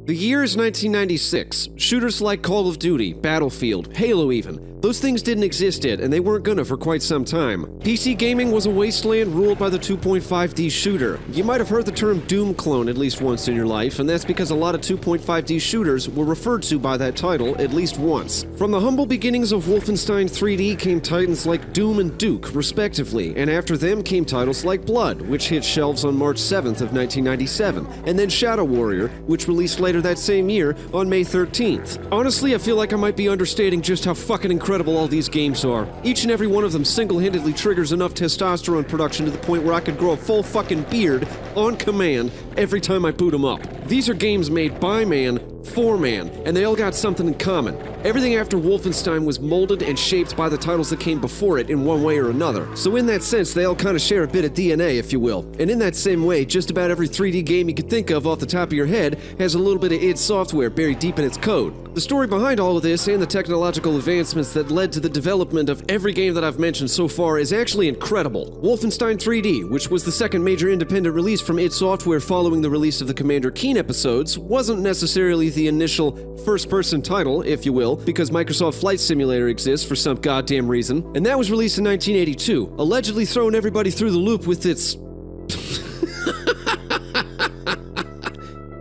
The year is 1996. Shooters like Call of Duty, Battlefield, Halo even, those things didn't exist yet, and they weren't gonna for quite some time. PC gaming was a wasteland ruled by the 2.5D shooter. You might have heard the term Doom clone at least once in your life, and that's because a lot of 2.5D shooters were referred to by that title at least once. From the humble beginnings of Wolfenstein 3D came titans like Doom and Duke, respectively, and after them came titles like Blood, which hit shelves on March 7th of 1997, and then Shadow Warrior, which released later that same year on May 13th. Honestly, I feel like I might be understating just how fucking incredible all these games are. Each and every one of them single-handedly triggers enough testosterone production to the point where I could grow a full fucking beard on command every time I boot them up. These are games made by man, for man, and they all got something in common. Everything after Wolfenstein was molded and shaped by the titles that came before it in one way or another. So in that sense, they all kind of share a bit of DNA, if you will. And in that same way, just about every 3D game you could think of off the top of your head has a little bit of id Software buried deep in its code. The story behind all of this and the technological advancements that led to the development of every game that I've mentioned so far is actually incredible. Wolfenstein 3D, which was the second major independent release from id Software following the release of the Commander Keen episodes, wasn't necessarily the initial first-person title, if you will, because Microsoft Flight Simulator exists for some goddamn reason, and that was released in 1982, allegedly throwing everybody through the loop with its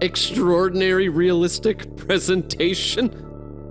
extraordinary realistic presentation.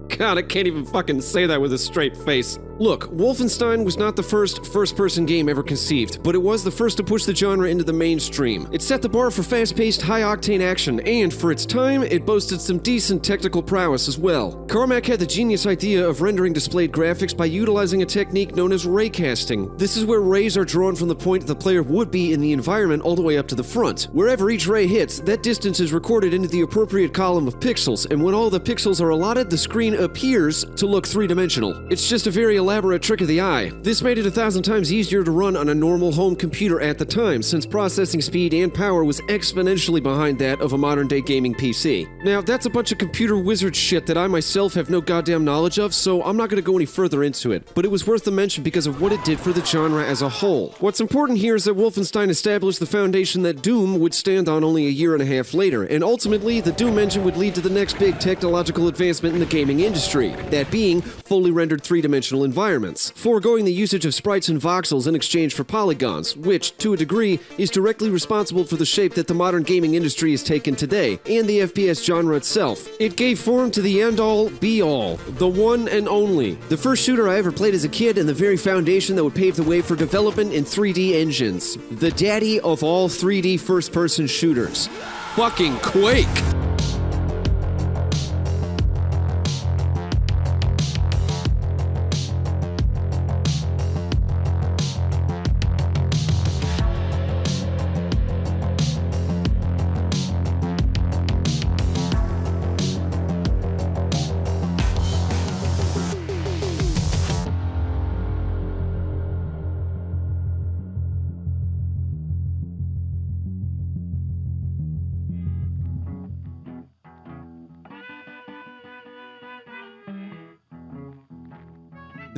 God, I can't even fucking say that with a straight face. Look, Wolfenstein was not the first first-person game ever conceived, but it was the first to push the genre into the mainstream. It set the bar for fast-paced, high-octane action, and for its time, it boasted some decent technical prowess as well. Carmack had the genius idea of rendering displayed graphics by utilizing a technique known as raycasting. This is where rays are drawn from the point the player would be in the environment all the way up to the front. Wherever each ray hits, that distance is recorded into the appropriate column of pixels, and when all the pixels are allotted, the screen appears to look three-dimensional. It's just a very elaborate trick of the eye. This made it 1,000 times easier to run on a normal home computer at the time, since processing speed and power was exponentially behind that of a modern-day gaming PC. Now, that's a bunch of computer wizard shit that I myself have no goddamn knowledge of, so I'm not gonna go any further into it, but it was worth the mention because of what it did for the genre as a whole. What's important here is that Wolfenstein established the foundation that Doom would stand on only a year and a half later, and ultimately, the Doom engine would lead to the next big technological advancement in the gaming industry, that being fully rendered three-dimensional environments, foregoing the usage of sprites and voxels in exchange for polygons, which, to a degree, is directly responsible for the shape that the modern gaming industry has taken today, and the FPS genre itself. It gave form to the end-all, be-all, the one and only. The first shooter I ever played as a kid and the very foundation that would pave the way for development in 3D engines. The daddy of all 3D first-person shooters. Fucking Quake!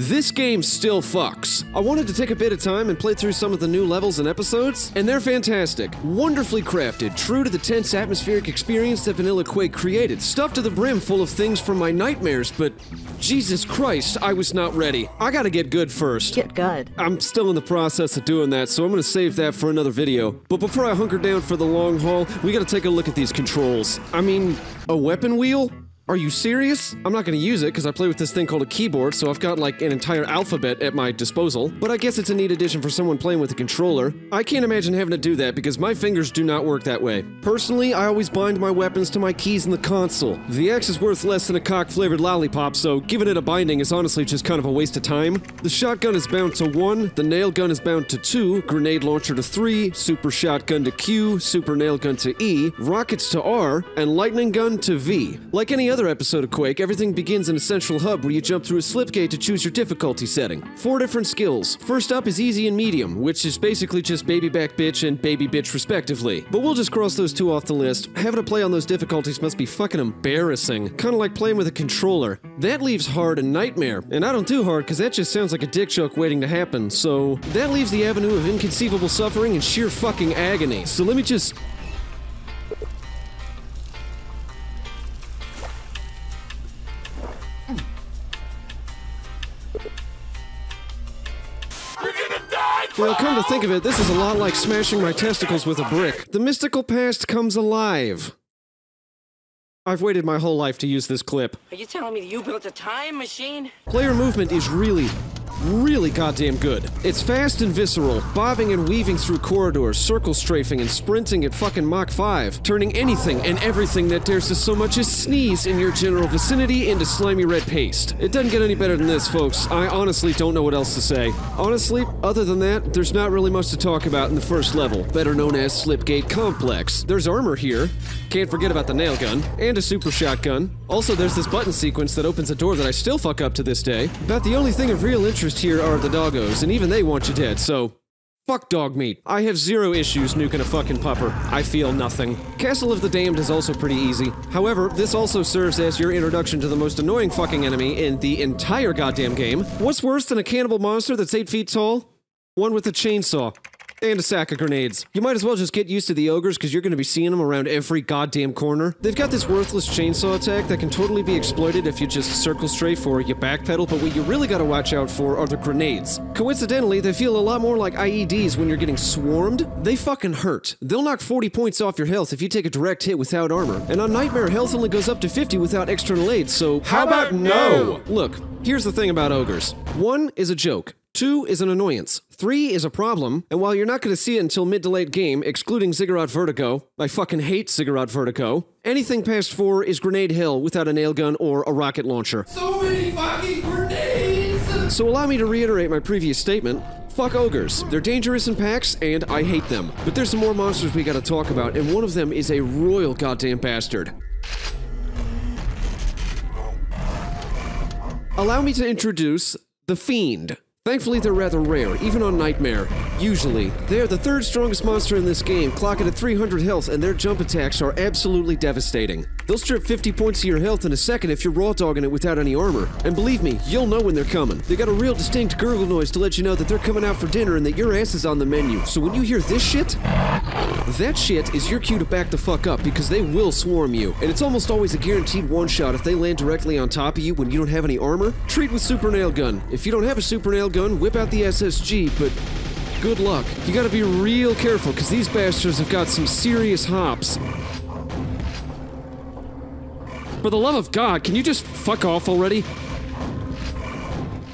This game still fucks. I wanted to take a bit of time and play through some of the new levels and episodes, and they're fantastic. Wonderfully crafted, true to the tense atmospheric experience that Vanilla Quake created. Stuffed to the brim full of things from my nightmares, but Jesus Christ, I was not ready. I gotta get good first. Get good. I'm still in the process of doing that, so I'm gonna save that for another video. But before I hunker down for the long haul, we gotta take a look at these controls. I mean, a weapon wheel? Are you serious? I'm not gonna use it because I play with this thing called a keyboard, so I've got like an entire alphabet at my disposal. But I guess it's a neat addition for someone playing with a controller. I can't imagine having to do that because my fingers do not work that way. Personally, I always bind my weapons to my keys in the console. The X is worth less than a cock-flavored lollipop, so giving it a binding is honestly just kind of a waste of time. The shotgun is bound to 1, the nail gun is bound to 2, grenade launcher to 3, super shotgun to Q, super nail gun to E, rockets to R, and lightning gun to V. Like any other episode of Quake, everything begins in a central hub where you jump through a slipgate to choose your difficulty setting. 4 different skills. First up is easy and medium, which is basically just baby back bitch and baby bitch respectively. But we'll just cross those two off the list. Having to play on those difficulties must be fucking embarrassing. Kinda like playing with a controller. That leaves hard and nightmare, and I don't do hard because that just sounds like a dick joke waiting to happen, so that leaves the avenue of inconceivable suffering and sheer fucking agony. So let me just... think of it, this is a lot like smashing my testicles with a brick. The mystical past comes alive. I've waited my whole life to use this clip. Are you telling me that you built a time machine? Player movement is really goddamn good. It's fast and visceral, bobbing and weaving through corridors, circle strafing and sprinting at fucking Mach 5, turning anything and everything that dares to so much as sneeze in your general vicinity into slimy red paste. It doesn't get any better than this, folks. I honestly don't know what else to say. Honestly, other than that, there's not really much to talk about in the first level, better known as Slipgate Complex. There's armor here, can't forget about the nail gun, and a super shotgun. Also, there's this button sequence that opens a door that I still fuck up to this day. About the only thing of real interest here are the doggos, and even they want you dead, so fuck dog meat. I have zero issues nuking a fucking pupper. I feel nothing. Castle of the Damned is also pretty easy. However, this also serves as your introduction to the most annoying fucking enemy in the entire goddamn game. What's worse than a cannibal monster that's 8 feet tall? One with a chainsaw. And a sack of grenades. You might as well just get used to the ogres because you're going to be seeing them around every goddamn corner. They've got this worthless chainsaw attack that can totally be exploited if you just circle strafe or you backpedal, but what you really gotta watch out for are the grenades. Coincidentally, they feel a lot more like IEDs when you're getting swarmed. They fucking hurt. They'll knock 40 points off your health if you take a direct hit without armor. And on Nightmare, health only goes up to 50 without external aid, so how about no? Look, here's the thing about ogres. 1 is a joke. 2 is an annoyance. 3 is a problem, and while you're not going to see it until mid to late game, excluding Ziggurat Vertigo, I fucking hate Ziggurat Vertigo, anything past 4 is grenade hell without a nail gun or a rocket launcher. So many fucking grenades! So allow me to reiterate my previous statement. Fuck ogres. They're dangerous in packs, and I hate them. But there's some more monsters we gotta talk about, and one of them is a royal goddamn bastard. Allow me to introduce the Fiend. Thankfully, they're rather rare, even on Nightmare. Usually. They're the 3rd strongest monster in this game, clocking at 300 health, and their jump attacks are absolutely devastating. They'll strip 50 points of your health in a second if you're raw dogging it without any armor. And believe me, you'll know when they're coming. They got a real distinct gurgle noise to let you know that they're coming out for dinner and that your ass is on the menu. So when you hear this shit, that shit is your cue to back the fuck up because they will swarm you. And it's almost always a guaranteed one-shot if they land directly on top of you when you don't have any armor. Treat with super nail gun. If you don't have a super nail gun, whip out the SSG, but good luck. You gotta be real careful because these bastards have got some serious hops. For the love of God, can you just fuck off already?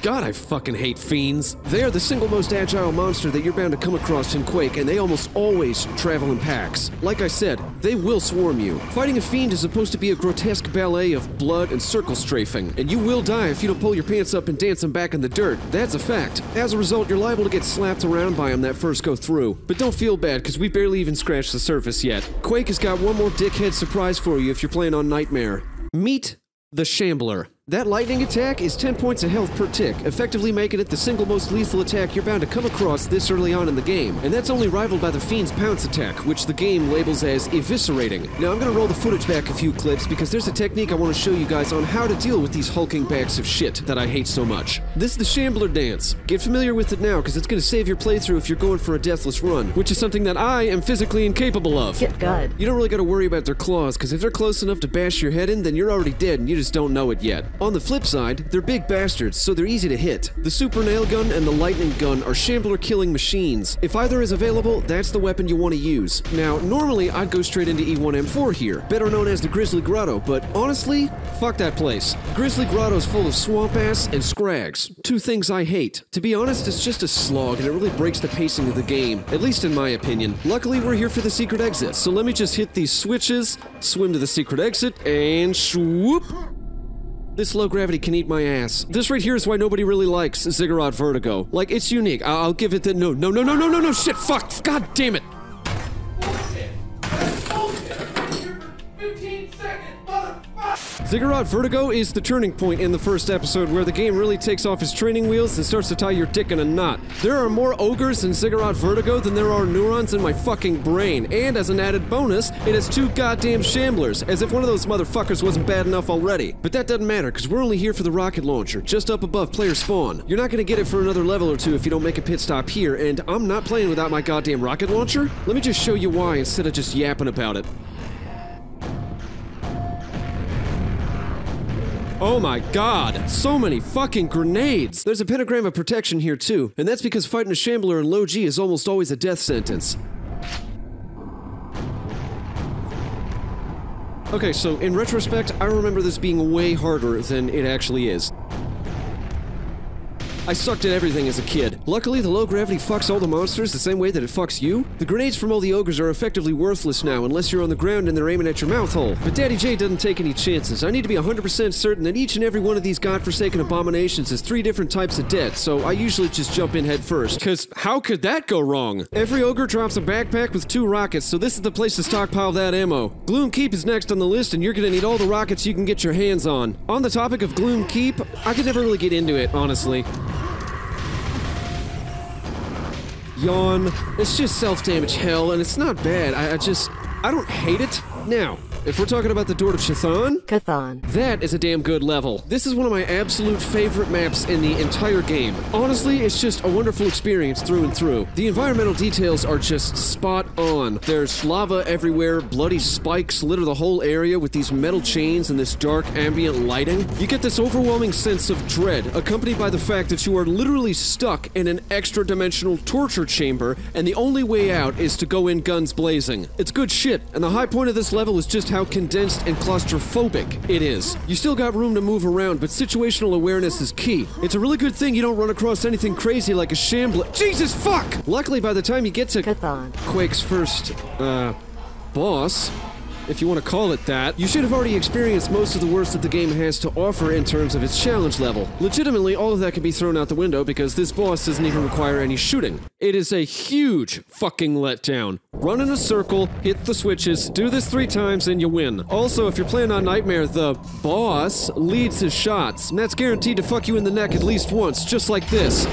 God, I fucking hate fiends. They are the single most agile monster that you're bound to come across in Quake, and they almost always travel in packs. Like I said, they will swarm you. Fighting a fiend is supposed to be a grotesque ballet of blood and circle strafing, and you will die if you don't pull your pants up and dance them back in the dirt. That's a fact. As a result, you're liable to get slapped around by them that first go through. But don't feel bad, because we barely even scratched the surface yet. Quake has got one more dickhead surprise for you if you're playing on Nightmare. Meet the Shambler. That lightning attack is 10 points of health per tick, effectively making it the single most lethal attack you're bound to come across this early on in the game. And that's only rivaled by the Fiend's Pounce attack, which the game labels as eviscerating. Now I'm gonna roll the footage back a few clips because there's a technique I want to show you guys on how to deal with these hulking bags of shit that I hate so much. This is the Shambler dance. Get familiar with it now because it's gonna save your playthrough if you're going for a deathless run, which is something that I am physically incapable of. Good God. You don't really gotta worry about their claws because if they're close enough to bash your head in, then you're already dead and you just don't know it yet. On the flip side, they're big bastards, so they're easy to hit. The super nail gun and the lightning gun are shambler killing machines. If either is available, that's the weapon you want to use. Now, normally I'd go straight into E1M4 here, better known as the Grizzly Grotto, but honestly, fuck that place. Grizzly Grotto's full of swamp ass and scrags, 2 things I hate. To be honest, it's just a slog and it really breaks the pacing of the game, at least in my opinion. Luckily, we're here for the secret exit, so let me just hit these switches, swim to the secret exit, and swoop! This low gravity can eat my ass. This right here is why nobody really likes Ziggurat Vertigo. Like, it's unique. I'll give it that. No, shit, fuck, god damn it. Bullshit. That's bullshit. 15 seconds, motherfucker. Ziggurat Vertigo is the turning point in the first episode where the game really takes off its training wheels and starts to tie your dick in a knot. There are more ogres in Ziggurat Vertigo than there are neurons in my fucking brain, and as an added bonus, it has 2 goddamn shamblers, as if one of those motherfuckers wasn't bad enough already. But that doesn't matter, because we're only here for the rocket launcher, just up above player spawn. You're not gonna get it for another level or 2 if you don't make a pit stop here, and I'm not playing without my goddamn rocket launcher. Let me just show you why instead of just yapping about it. Oh my god, so many fucking grenades! There's a pentagram of protection here too, and that's because fighting a shambler in low G is almost always a death sentence. Okay, so in retrospect, I remember this being way harder than it actually is. I sucked at everything as a kid. Luckily, the low gravity fucks all the monsters the same way that it fucks you. The grenades from all the ogres are effectively worthless now unless you're on the ground and they're aiming at your mouth hole. But Daddy J doesn't take any chances. I need to be 100% certain that each and every one of these godforsaken abominations is 3 different types of death, so I usually just jump in head first. Cause how could that go wrong? Every ogre drops a backpack with 2 rockets, so this is the place to stockpile that ammo. Gloom Keep is next on the list, and you're gonna need all the rockets you can get your hands on. On the topic of Gloom Keep, I could never really get into it, honestly. Yawn. It's just self-damage hell, and it's not bad. I don't hate it. Now, if we're talking about the door to Chthon, that is a damn good level. This is one of my absolute favorite maps in the entire game. Honestly, it's just a wonderful experience through and through. The environmental details are just spot on. There's lava everywhere, bloody spikes litter the whole area with these metal chains and this dark ambient lighting. You get this overwhelming sense of dread, accompanied by the fact that you are literally stuck in an extra-dimensional torture chamber, and the only way out is to go in guns blazing. It's good shit, and the high point of this level is just how condensed and claustrophobic it is. You still got room to move around, but situational awareness is key. It's a really good thing you don't run across anything crazy like a shambler. Jesus fuck! Luckily, by the time you get to Quake's first, boss, if you want to call it that, you should have already experienced most of the worst that the game has to offer in terms of its challenge level. Legitimately, all of that can be thrown out the window because this boss doesn't even require any shooting. It is a huge fucking letdown. Run in a circle, hit the switches, do this 3 times, and you win. Also, if you're playing on Nightmare, the boss leads his shots, and that's guaranteed to fuck you in the neck at least once, just like this.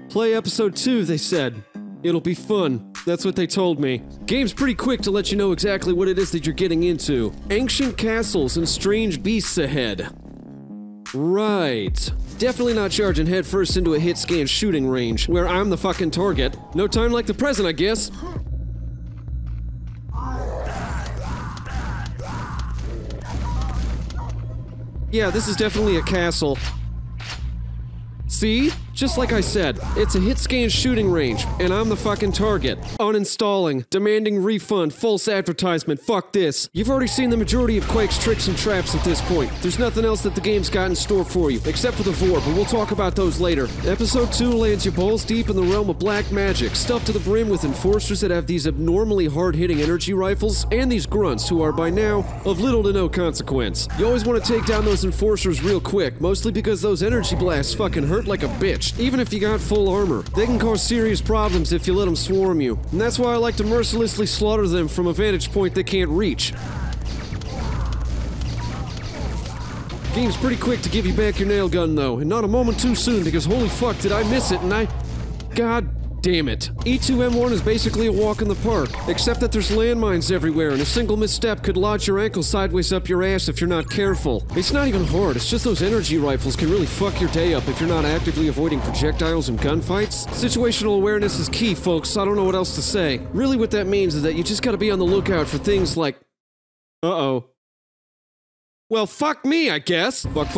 Play episode 2, they said. It'll be fun. That's what they told me. Game's pretty quick to let you know exactly what it is that you're getting into. Ancient castles and strange beasts ahead. Right. Definitely not charging headfirst into a hit-scan shooting range, where I'm the fucking target. No time like the present, I guess. Yeah, this is definitely a castle. See? Just like I said, it's a hit-scan shooting range, and I'm the fucking target. Uninstalling, demanding refund, false advertisement, fuck this. You've already seen the majority of Quake's tricks and traps at this point. There's nothing else that the game's got in store for you, except for the Vor, but we'll talk about those later. Episode 2 lands you balls deep in the realm of black magic, stuffed to the brim with enforcers that have these abnormally hard-hitting energy rifles, and these grunts who are, by now, of little to no consequence. You always want to take down those enforcers real quick, mostly because those energy blasts fucking hurt like a bitch. Even if you got full armor, they can cause serious problems if you let them swarm you. And that's why I like to mercilessly slaughter them from a vantage point they can't reach. Game's pretty quick to give you back your nail gun though, and not a moment too soon because holy fuck did I miss it and God damn it. E2M1 is basically a walk in the park, except that there's landmines everywhere and a single misstep could lodge your ankle sideways up your ass if you're not careful. It's not even hard, it's just those energy rifles can really fuck your day up if you're not actively avoiding projectiles and gunfights. Situational awareness is key, folks, I don't know what else to say. Really what that means is that you just gotta be on the lookout for things like... Uh-oh. Well, fuck me, I guess. Fuck.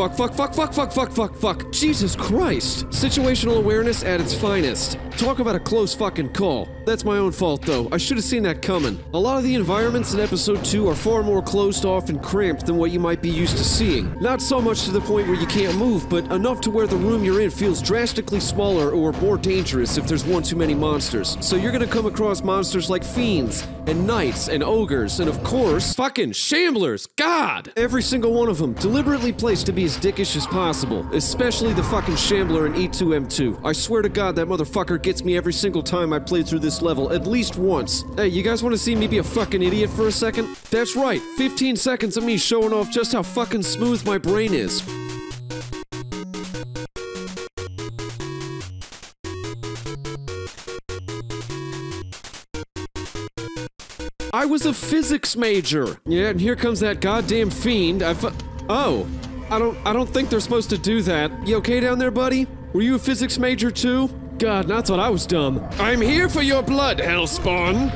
Jesus Christ. Situational awareness at its finest. Talk about a close fucking call. That's my own fault, though. I should have seen that coming. A lot of the environments in episode 2 are far more closed off and cramped than what you might be used to seeing. Not so much to the point where you can't move, but enough to where the room you're in feels drastically smaller or more dangerous if there's one too many monsters. So you're gonna come across monsters like fiends, and knights, and ogres, and of course, fucking shamblers. God! Every single single one of them, deliberately placed to be as dickish as possible. Especially the fucking Shambler in E2M2. I swear to God, that motherfucker gets me every single time I play through this level, at least once. Hey, you guys want to see me be a fucking idiot for a second? That's right, 15 seconds of me showing off just how fucking smooth my brain is. I was a physics major! Yeah, and here comes that goddamn fiend. Oh. I don't think they're supposed to do that. You okay down there, buddy? Were you a physics major too? God, I thought I was dumb. I'm here for your blood, Hellspawn!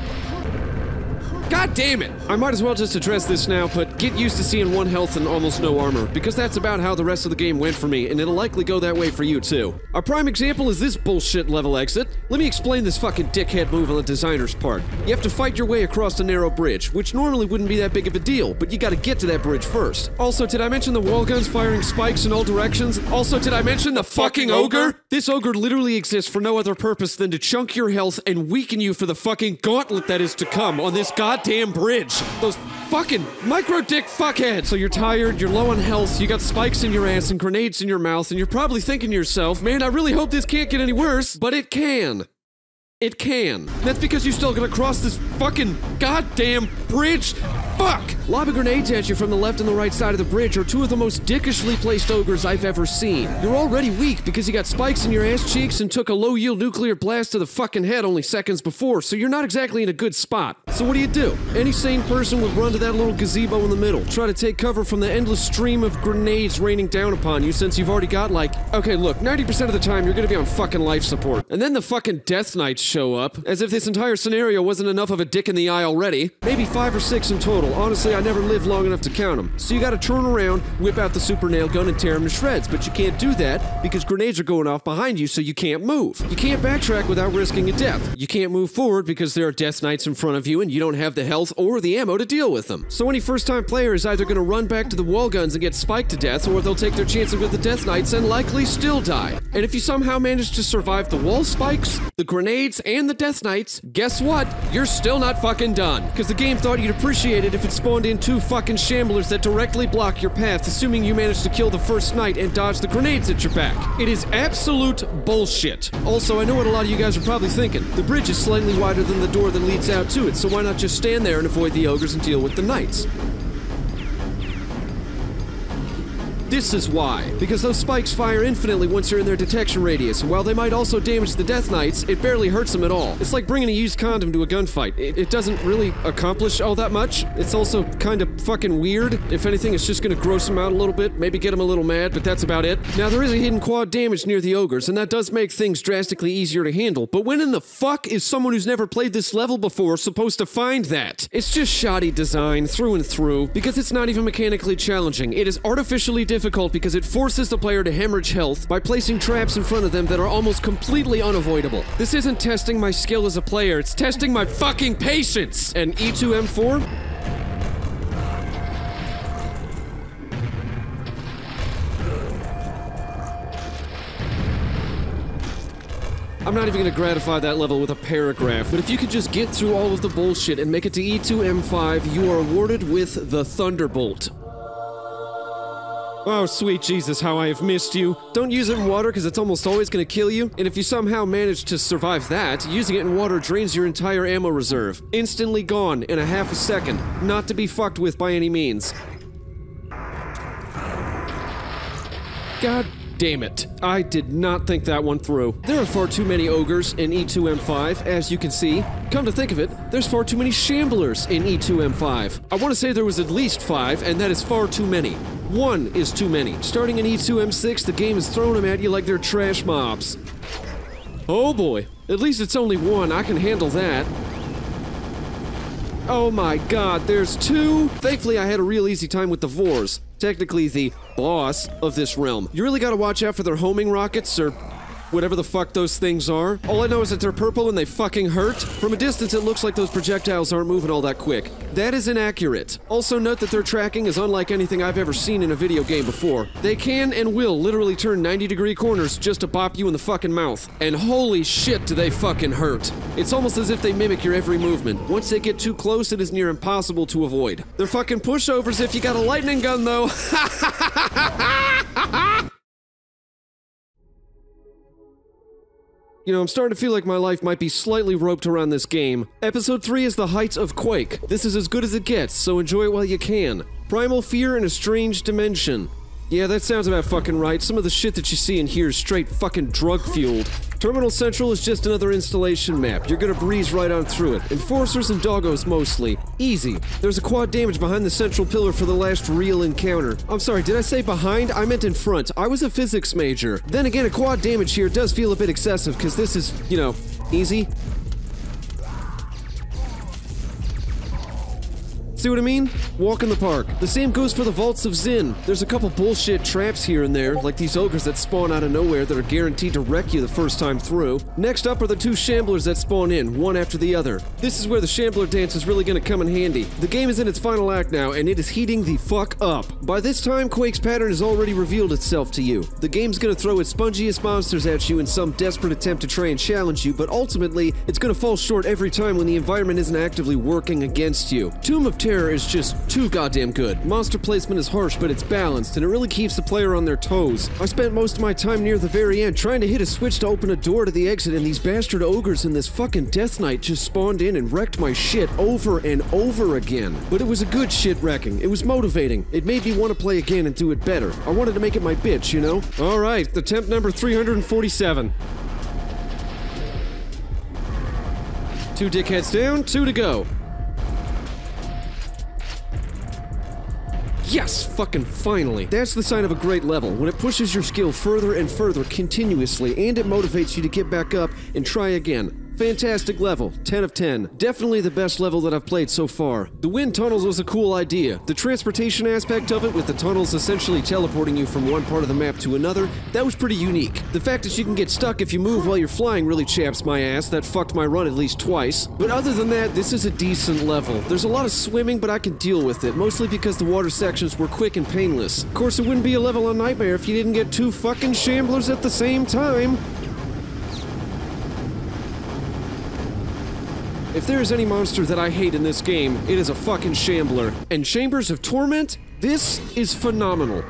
God damn it! I might as well just address this now, but get used to seeing 1 health and almost no armor, because that's about how the rest of the game went for me, and it'll likely go that way for you too. Our prime example is this bullshit level exit. Let me explain this fucking dickhead move on the designer's part. You have to fight your way across a narrow bridge, which normally wouldn't be that big of a deal, but you gotta get to that bridge first. Also, did I mention the wall guns firing spikes in all directions? Also, did I mention the fucking ogre? This ogre literally exists for no other purpose than to chunk your health and weaken you for the fucking gauntlet that is to come on this goddamn bridge. Those fucking micro-dick fuckheads! So you're tired, you're low on health, you got spikes in your ass and grenades in your mouth, and you're probably thinking to yourself, man, I really hope this can't get any worse, but it can. It can. That's because you're still gonna cross this fucking goddamn bridge. Fuck! Lobbing grenades at you from the left and the right side of the bridge are 2 of the most dickishly placed ogres I've ever seen. You're already weak because you got spikes in your ass cheeks and took a low-yield nuclear blast to the fucking head only seconds before, so you're not exactly in a good spot. So what do? Any sane person would run to that little gazebo in the middle, try to take cover from the endless stream of grenades raining down upon you since you've already got like, okay look, 90% of the time you're gonna be on fucking life support. And then the fucking Death Knights show up, as if this entire scenario wasn't enough of a dick in the eye already. Maybe 5 or 6 in total. Honestly, I never lived long enough to count them. So you gotta turn around, whip out the super nail gun, and tear them to shreds. But you can't do that because grenades are going off behind you, so you can't move. You can't backtrack without risking a death. You can't move forward because there are Death Knights in front of you and you don't have the health or the ammo to deal with them. So any first-time player is either gonna run back to the wall guns and get spiked to death, or they'll take their chances with the Death Knights and likely still die. And if you somehow manage to survive the wall spikes, the grenades, and the Death Knights, guess what? You're still not fucking done. Because the game thought you'd appreciate it if it spawned in 2 fucking shamblers that directly block your path, assuming you managed to kill the first knight and dodge the grenades at your back. It is absolute bullshit. Also, I know what a lot of you guys are probably thinking. The bridge is slightly wider than the door that leads out to it, so why not just stand there and avoid the ogres and deal with the knights? This is why. Because those spikes fire infinitely once you're in their detection radius, and while they might also damage the Death Knights, it barely hurts them at all. It's like bringing a used condom to a gunfight. It doesn't really accomplish all that much. It's also kind of fucking weird. If anything, it's just gonna gross them out a little bit, maybe get them a little mad, but that's about it. Now, there is a hidden quad damage near the ogres, and that does make things drastically easier to handle, but when in the fuck is someone who's never played this level before supposed to find that? It's just shoddy design through and through, because it's not even mechanically challenging. It is artificially difficult because it forces the player to hemorrhage health by placing traps in front of them that are almost completely unavoidable. This isn't testing my skill as a player, it's testing my fucking patience! And E2M4? I'm not even gonna gratify that level with a paragraph, but if you could just get through all of the bullshit and make it to E2M5, you are awarded with the Thunderbolt. Oh, sweet Jesus, how I have missed you. Don't use it in water because it's almost always gonna kill you, and if you somehow manage to survive that, using it in water drains your entire ammo reserve. Instantly gone in a half a second. Not to be fucked with by any means. God damn it. I did not think that one through. There are far too many ogres in E2M5, as you can see. Come to think of it, there's far too many shamblers in E2M5. I want to say there was at least 5, and that is far too many. 1 is too many. Starting in E2M6, the game is throwing them at you like they're trash mobs. Oh boy. At least it's only 1, I can handle that. Oh my god, there's 2! Thankfully I had a real easy time with the Vors. Technically the boss of this realm. You really gotta watch out for their homing rockets, or whatever the fuck those things are. All I know is that they're purple and they fucking hurt. From a distance, it looks like those projectiles aren't moving all that quick. That is inaccurate. Also note that their tracking is unlike anything I've ever seen in a video game before. They can and will literally turn 90-degree corners just to bop you in the fucking mouth. And holy shit, do they fucking hurt. It's almost as if they mimic your every movement. Once they get too close, it is near impossible to avoid. They're fucking pushovers if you got a lightning gun, though. You know, I'm starting to feel like my life might be slightly roped around this game. Episode 3 is the height of Quake. This is as good as it gets, so enjoy it while you can. Primal fear in a strange dimension. Yeah, that sounds about fucking right. Some of the shit that you see in here is straight fucking drug-fueled. Terminal Central is just another installation map. You're gonna breeze right on through it. Enforcers and doggos mostly. Easy. There's a quad damage behind the central pillar for the last real encounter. I'm sorry, did I say behind? I meant in front. I was a physics major. Then again, a quad damage here does feel a bit excessive, because this is, you know, easy. See what I mean? Walk in the park. The same goes for the Vaults of Zin. There's a couple bullshit traps here and there, like these ogres that spawn out of nowhere that are guaranteed to wreck you the first time through. Next up are the two shamblers that spawn in, one after the other. This is where the shambler dance is really gonna come in handy. The game is in its final act now, and it is heating the fuck up. By this time, Quake's pattern has already revealed itself to you. The game's gonna throw its spongiest monsters at you in some desperate attempt to try and challenge you, but ultimately, it's gonna fall short every time when the environment isn't actively working against you. Tomb of Terror is just too goddamn good. Monster placement is harsh, but it's balanced, and it really keeps the player on their toes. I spent most of my time near the very end trying to hit a switch to open a door to the exit, and these bastard ogres in this fucking Death Knight just spawned in and wrecked my shit over and over again. But it was a good shit wrecking. It was motivating. It made me want to play again and do it better. I wanted to make it my bitch, you know? Alright, attempt number 347. 2 dickheads down, 2 to go. Yes! Fucking finally! That's the sign of a great level, when it pushes your skill further and further continuously, and it motivates you to get back up and try again. Fantastic level, 10 of 10. Definitely the best level that I've played so far. The wind tunnels was a cool idea. The transportation aspect of it, with the tunnels essentially teleporting you from one part of the map to another, that was pretty unique. The fact that you can get stuck if you move while you're flying really chaps my ass. That fucked my run at least twice. But other than that, this is a decent level. There's a lot of swimming, but I can deal with it, mostly because the water sections were quick and painless. Of course, it wouldn't be a level on Nightmare if you didn't get 2 fucking shamblers at the same time. If there is any monster that I hate in this game, it is a fucking shambler. And Chambers of Torment? This is phenomenal.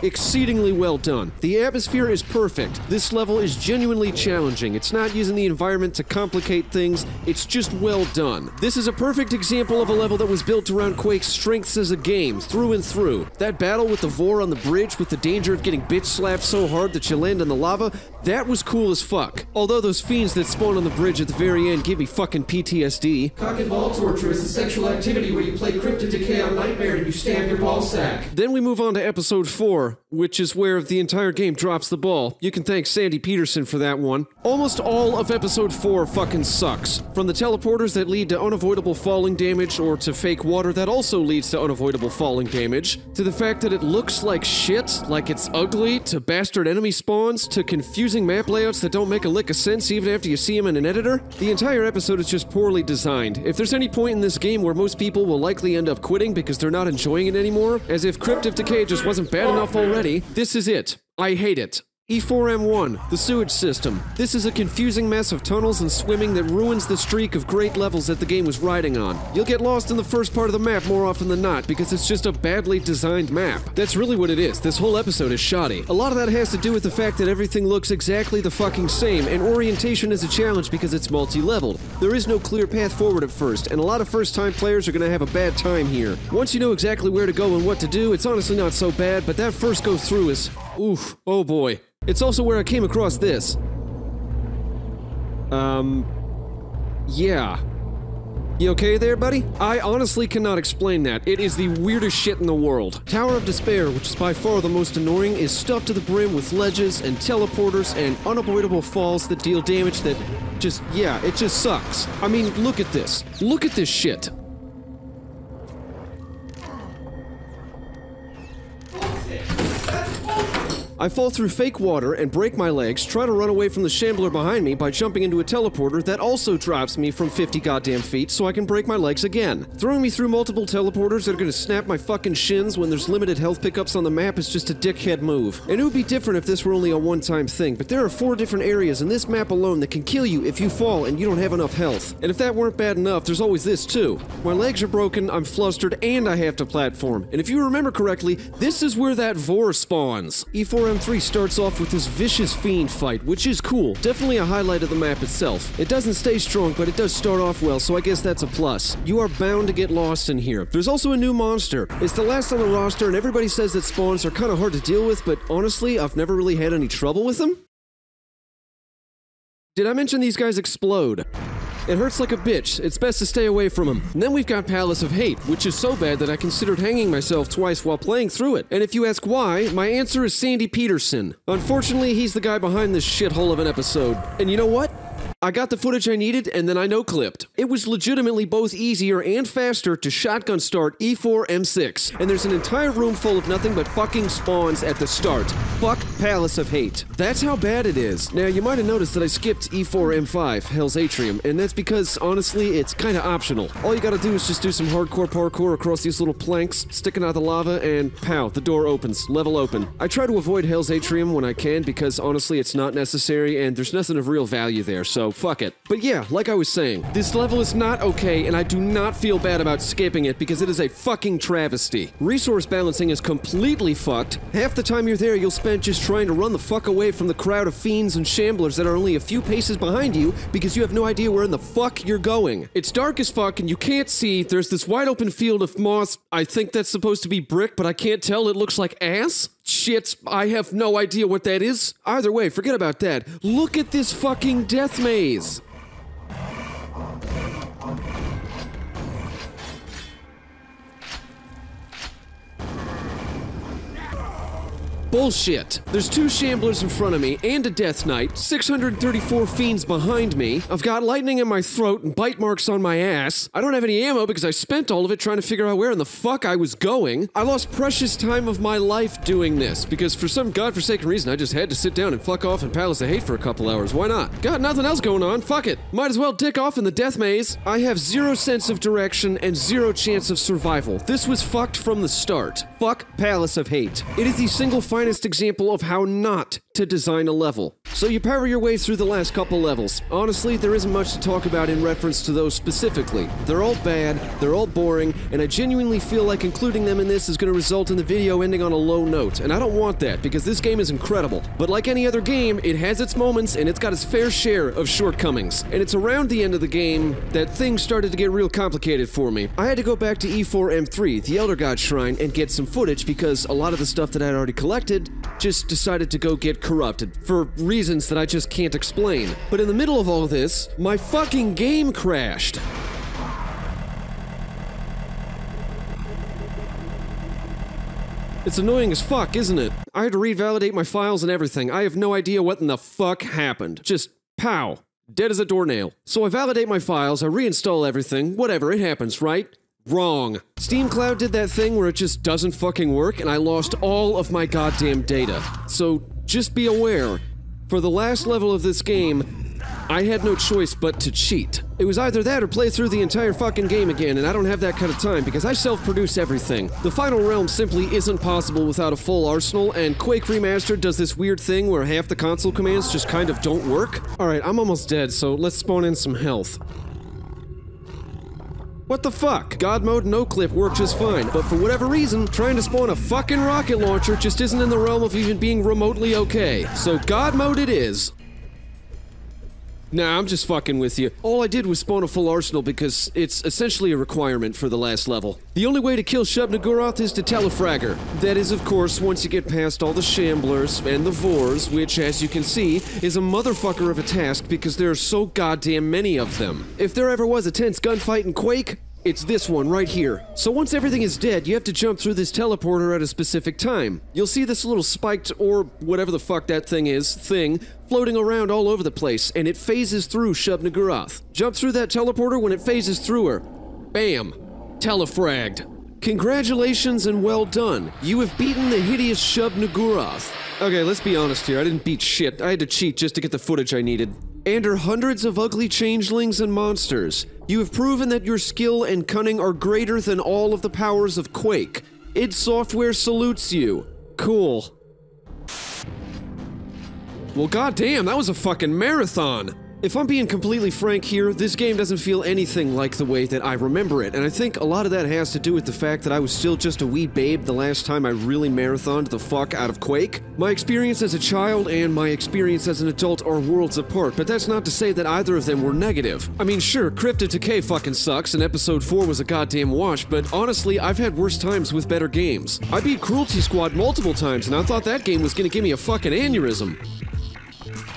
Exceedingly well done. The atmosphere is perfect. This level is genuinely challenging. It's not using the environment to complicate things, it's just well done. This is a perfect example of a level that was built around Quake's strengths as a game, through and through. That battle with the Vor on the bridge with the danger of getting bitch slapped so hard that you land in the lava, that was cool as fuck. Although those fiends that spawn on the bridge at the very end give me fucking PTSD. Cock and ball torture is a sexual activity where you play Cryptid Decay on Nightmare and you stab your ball sack. Then we move on to episode 4. Which is where the entire game drops the ball. You can thank Sandy Peterson for that one. Almost all of episode 4 fucking sucks. From the teleporters that lead to unavoidable falling damage, or to fake water that also leads to unavoidable falling damage, to the fact that it looks like shit, like it's ugly, to bastard enemy spawns, to confusing map layouts that don't make a lick of sense even after you see them in an editor. The entire episode is just poorly designed. If there's any point in this game where most people will likely end up quitting because they're not enjoying it anymore, as if Cryptid Decay just wasn't bad enough already, this is it. I hate it. E4M1, the sewage system. This is a confusing mess of tunnels and swimming that ruins the streak of great levels that the game was riding on. You'll get lost in the first part of the map more often than not because it's just a badly designed map. That's really what it is. This whole episode is shoddy. A lot of that has to do with the fact that everything looks exactly the fucking same, and orientation is a challenge because it's multi-leveled. There is no clear path forward at first, and a lot of first-time players are gonna have a bad time here. Once you know exactly where to go and what to do, it's honestly not so bad, but that first go through is... oof, oh boy. It's also where I came across this. Yeah. You okay there, buddy? I honestly cannot explain that. It is the weirdest shit in the world. Tower of Despair, which is by far the most annoying, is stuffed to the brim with ledges and teleporters and unavoidable falls that deal damage that just, yeah, it just sucks. I mean, look at this. Look at this shit. I fall through fake water and break my legs, try to run away from the shambler behind me by jumping into a teleporter that also drops me from 50 goddamn feet so I can break my legs again. Throwing me through multiple teleporters that are gonna snap my fucking shins when there's limited health pickups on the map is just a dickhead move. And it would be different if this were only a one-time thing, but there are 4 different areas in this map alone that can kill you if you fall and you don't have enough health. And if that weren't bad enough, there's always this too. My legs are broken, I'm flustered, and I have to platform. And if you remember correctly, this is where that Vor spawns. E4M3 starts off with this vicious fiend fight, which is cool. Definitely a highlight of the map itself. It doesn't stay strong, but it does start off well, so I guess that's a plus. You are bound to get lost in here. There's also a new monster. It's the last on the roster, and everybody says that spawns are kind of hard to deal with, but honestly, I've never really had any trouble with them. Did I mention these guys explode? It hurts like a bitch. It's best to stay away from them. And then we've got Palace of Hate, which is so bad that I considered hanging myself twice while playing through it. And if you ask why, my answer is Sandy Peterson. Unfortunately, he's the guy behind this shithole of an episode. And you know what? I got the footage I needed, and then I no-clipped. It was legitimately both easier and faster to shotgun start E4M6, and there's an entire room full of nothing but fucking spawns at the start. Fuck Palace of Hate. That's how bad it is. Now, you might have noticed that I skipped E4M5, Hell's Atrium, and that's because, honestly, it's kinda optional. All you gotta do is just do some hardcore parkour across these little planks, sticking out the lava, and pow, the door opens, level open. I try to avoid Hell's Atrium when I can because, honestly, it's not necessary, and there's nothing of real value there, so fuck it. But yeah, like I was saying, this level is not okay, and I do not feel bad about skipping it because it is a fucking travesty. Resource balancing is completely fucked. Half the time you're there, you'll spend just trying to run the fuck away from the crowd of fiends and shamblers that are only a few paces behind you because you have no idea where in the fuck you're going. It's dark as fuck and you can't see. There's this wide open field of moss. I think that's supposed to be brick, but I can't tell. It looks like ass. Shit, I have no idea what that is. Either way, forget about that. Look at this fucking death maze. Bullshit. There's 2 shamblers in front of me and a death knight, 634 fiends behind me. I've got lightning in my throat and bite marks on my ass. I don't have any ammo because I spent all of it trying to figure out where in the fuck I was going. I lost precious time of my life doing this because for some godforsaken reason I just had to sit down and fuck off in Palace of Hate for a couple hours. Why not? Got nothing else going on. Fuck it. Might as well dick off in the death maze. I have 0 sense of direction and 0 chance of survival. This was fucked from the start. Fuck Palace of Hate. It is the single finest example of how not to design a level. So you power your way through the last couple levels. Honestly, there isn't much to talk about in reference to those specifically. They're all bad, they're all boring, and I genuinely feel like including them in this is going to result in the video ending on a low note, and I don't want that because this game is incredible. But like any other game, it has its moments and it's got its fair share of shortcomings. And it's around the end of the game that things started to get real complicated for me. I had to go back to E4M3, the Elder God Shrine, and get some footage because a lot of the stuff that I'd already collected just decided to go get corrupted for reasons that I just can't explain. But in the middle of all of this, my fucking game crashed. It's annoying as fuck, isn't it? I had to revalidate my files and everything. I have no idea what in the fuck happened. Just pow. Dead as a doornail. So I validate my files, I reinstall everything, whatever, it happens, right? Wrong. Steam Cloud did that thing where it just doesn't fucking work and I lost all of my goddamn data. So just be aware, for the last level of this game, I had no choice but to cheat. It was either that or play through the entire fucking game again, and I don't have that kind of time because I self-produce everything. The final realm simply isn't possible without a full arsenal, and Quake Remastered does this weird thing where half the console commands just kind of don't work. Alright, I'm almost dead, so let's spawn in some health. What the fuck? God mode and no-clip work just fine, but for whatever reason, trying to spawn a fucking rocket launcher just isn't in the realm of even being remotely okay. So God mode it is. Nah, I'm just fucking with you. All I did was spawn a full arsenal because it's essentially a requirement for the last level. The only way to kill Shub-Niggurath is to telefragger. That is, of course, once you get past all the shamblers and the Vors, which, as you can see, is a motherfucker of a task because there are so goddamn many of them. If there ever was a tense gunfight in Quake, it's this one right here. So once everything is dead, you have to jump through this teleporter at a specific time. You'll see this little spiked, or whatever the fuck that thing is, floating around all over the place, and it phases through Shub-Niggurath. Jump through that teleporter when it phases through her. Bam. Telefragged. Congratulations and well done. You have beaten the hideous Shub-Niggurath. Okay, let's be honest here. I didn't beat shit. I had to cheat just to get the footage I needed. And are hundreds of ugly changelings and monsters. You have proven that your skill and cunning are greater than all of the powers of Quake. id Software salutes you. Cool. Well, goddamn, that was a fucking marathon. If I'm being completely frank here, this game doesn't feel anything like the way that I remember it, and I think a lot of that has to do with the fact that I was still just a wee babe the last time I really marathoned the fuck out of Quake. My experience as a child and my experience as an adult are worlds apart, but that's not to say that either of them were negative. I mean, sure, Cryptid Decay fucking sucks, and Episode 4 was a goddamn wash, but honestly, I've had worse times with better games. I beat Cruelty Squad multiple times, and I thought that game was gonna give me a fucking aneurysm.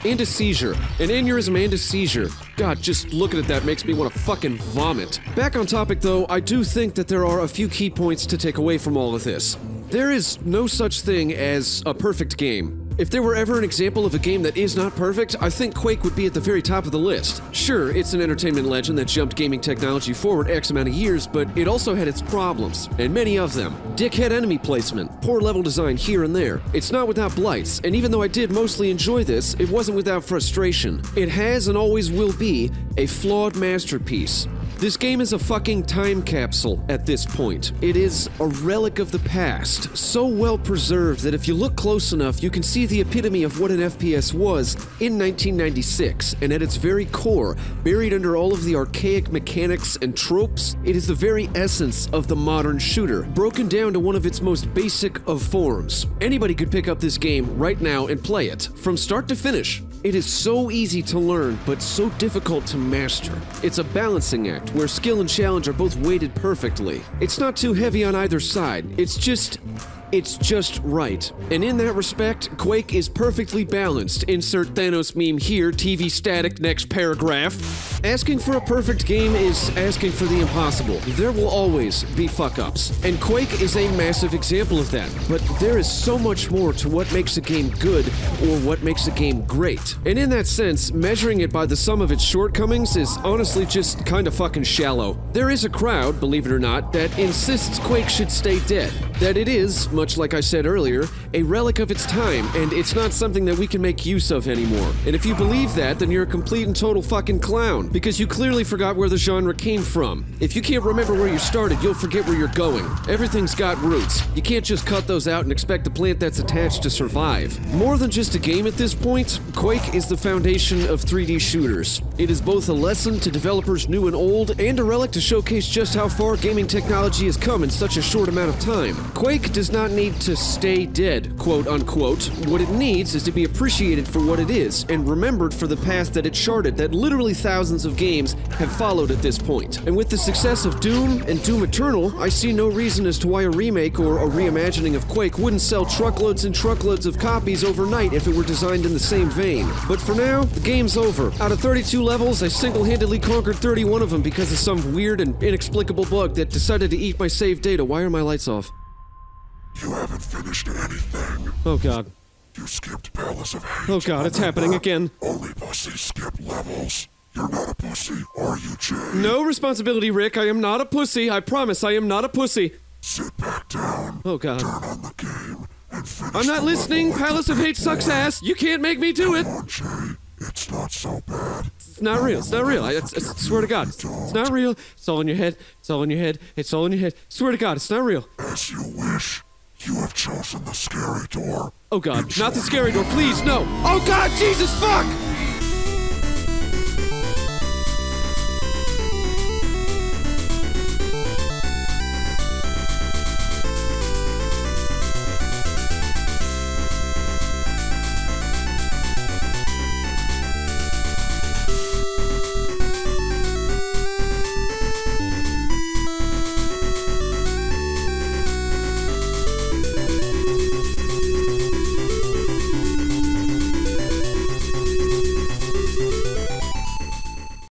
And a seizure. An aneurysm and a seizure. God, just looking at that makes me want to fucking vomit. Back on topic though, I do think that there are a few key points to take away from all of this. There is no such thing as a perfect game. If there were ever an example of a game that is not perfect, I think Quake would be at the very top of the list. Sure, it's an entertainment legend that jumped gaming technology forward X amount of years, but it also had its problems, and many of them. Dickhead enemy placement, poor level design here and there. It's not without blights, and even though I did mostly enjoy this, it wasn't without frustration. It has and always will be a flawed masterpiece. This game is a fucking time capsule at this point. It is a relic of the past, so well preserved that if you look close enough, you can see the epitome of what an FPS was in 1996, and at its very core, buried under all of the archaic mechanics and tropes, it is the very essence of the modern shooter, broken down to one of its most basic of forms. Anybody could pick up this game right now and play it, from start to finish. It is so easy to learn, but so difficult to master. It's a balancing act, where skill and challenge are both weighted perfectly. It's not too heavy on either side. It's just right. And in that respect, Quake is perfectly balanced. Insert Thanos meme here, TV static, next paragraph. Asking for a perfect game is asking for the impossible. There will always be fuck-ups. And Quake is a massive example of that. But there is so much more to what makes a game good or what makes a game great. And in that sense, measuring it by the sum of its shortcomings is honestly just kinda fucking shallow. There is a crowd, believe it or not, that insists Quake should stay dead. That it is, much like I said earlier, a relic of its time, and it's not something that we can make use of anymore. And if you believe that, then you're a complete and total fucking clown, because you clearly forgot where the genre came from. If you can't remember where you started, you'll forget where you're going. Everything's got roots. You can't just cut those out and expect the plant that's attached to survive. More than just a game at this point, Quake is the foundation of 3D shooters. It is both a lesson to developers new and old, and a relic to showcase just how far gaming technology has come in such a short amount of time. Quake does not need to stay dead, quote unquote. What it needs is to be appreciated for what it is, and remembered for the path that it charted that literally thousands of games have followed at this point. And with the success of Doom and Doom Eternal, I see no reason as to why a remake or a reimagining of Quake wouldn't sell truckloads and truckloads of copies overnight if it were designed in the same vein. But for now, the game's over. Out of 32 levels, I single-handedly conquered 31 of them because of some weird and inexplicable bug that decided to eat my save data. Why are my lights off? You haven't finished anything. Oh god. You skipped Palace of Hate. Oh god, it's happening again. Only pussies skip levels. You're not a pussy, are you, Jay? No responsibility, Rick. I am not a pussy. I promise I am not a pussy. Sit back down. Oh god. Turn on the game and finish. I'm not listening. Palace of Hate sucks ass. You can't make me do it. Come on, Jay. It's not so bad. It's not real. It's not real. I swear to God. It's not real. It's all in your head. It's all in your head. It's all in your head. Swear to God, it's not real. As you wish. You have chosen the scary door. Oh god, not the scary door, please, no! Oh god, Jesus, fuck!